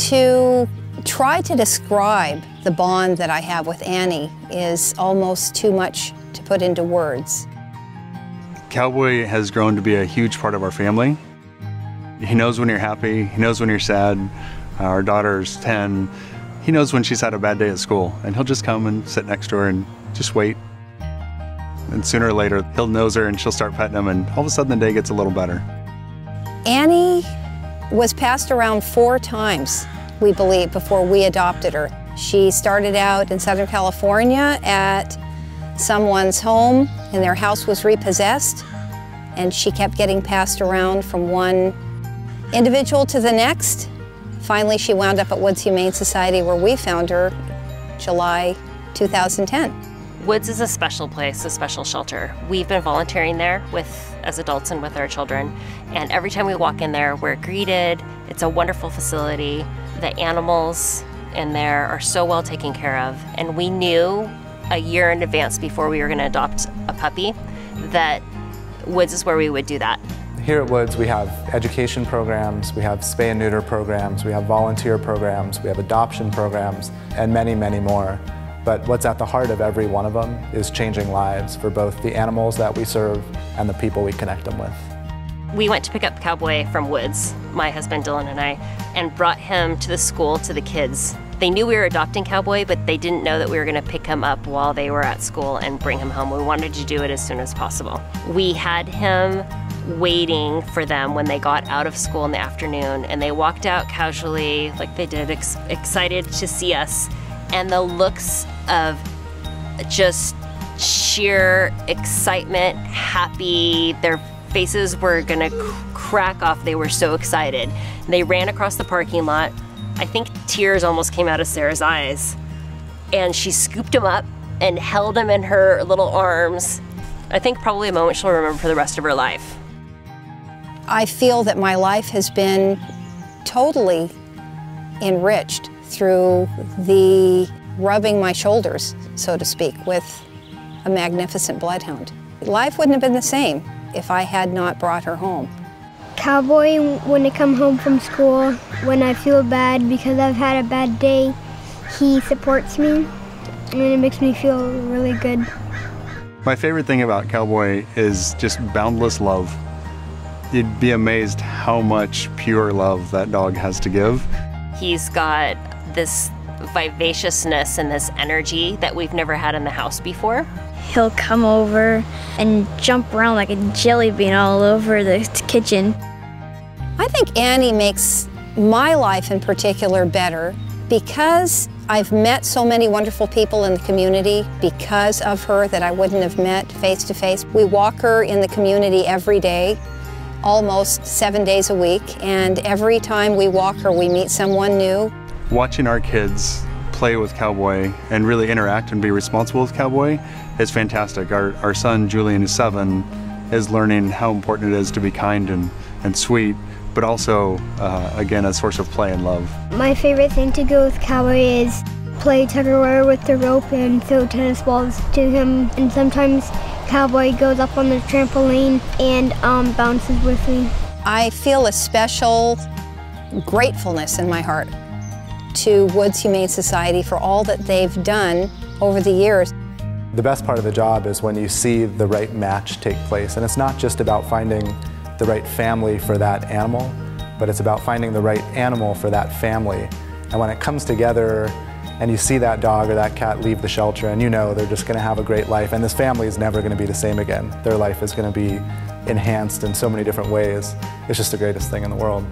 To try to describe the bond that I have with Annie is almost too much to put into words. Cowboy has grown to be a huge part of our family. He knows when you're happy, he knows when you're sad. Our daughter's 10. He knows when she's had a bad day at school, and he'll just come and sit next to her and just wait. And sooner or later, he'll nose her and she'll start petting him, and all of a sudden the day gets a little better. Annie was passed around 4 times, we believe, before we adopted her. She started out in Southern California at someone's home, and their house was repossessed, and she kept getting passed around from one individual to the next. Finally, she wound up at Woods Humane Society, where we found her July 2010. Woods is a special place, a special shelter. We've been volunteering there as adults and with our children, and every time we walk in there, we're greeted. It's a wonderful facility. The animals in there are so well taken care of, and we knew a year in advance before we were going to adopt a puppy that Woods is where we would do that. Here at Woods, we have education programs, we have spay and neuter programs, we have volunteer programs, we have adoption programs, and many, many more. But what's at the heart of every one of them is changing lives for both the animals that we serve and the people we connect them with. We went to pick up Cowboy from Woods, my husband Dylan and I, and brought him to the school to the kids. They knew we were adopting Cowboy, but they didn't know that we were going to pick him up while they were at school and bring him home. We wanted to do it as soon as possible. We had him waiting for them when they got out of school in the afternoon, and they walked out casually like they did, excited to see us, and the looks of just sheer excitement, happy, their faces were gonna crack off. They were so excited. They ran across the parking lot. I think tears almost came out of Sarah's eyes, and she scooped him up and held him in her little arms. I think probably a moment she'll remember for the rest of her life. I feel that my life has been totally enriched through the rubbing my shoulders, so to speak, with a magnificent bloodhound. Life wouldn't have been the same if I had not brought her home. Cowboy, when I come home from school, when I feel bad because I've had a bad day, he supports me, and it makes me feel really good. My favorite thing about Cowboy is just boundless love. You'd be amazed how much pure love that dog has to give. He's got this vivaciousness and this energy that we've never had in the house before. He'll come over and jump around like a jelly bean all over the kitchen. I think Annie makes my life in particular better because I've met so many wonderful people in the community because of her that I wouldn't have met face to face. We walk her in the community every day, almost 7 days a week, and every time we walk her, we meet someone new. Watching our kids play with Cowboy and really interact and be responsible with Cowboy is fantastic. Our son, Julian, who's 7, is learning how important it is to be kind and sweet, but also, again, a source of play and love. My favorite thing to do with Cowboy is play tug-of-war with the rope and throw tennis balls to him, and sometimes Cowboy goes up on the trampoline and bounces with me. I feel a special gratefulness in my heart to Woods Humane Society for all that they've done over the years. The best part of the job is when you see the right match take place, and it's not just about finding the right family for that animal, but it's about finding the right animal for that family. And when it comes together and you see that dog or that cat leave the shelter and you know they're just going to have a great life, and this family is never going to be the same again. Their life is going to be enhanced in so many different ways. It's just the greatest thing in the world.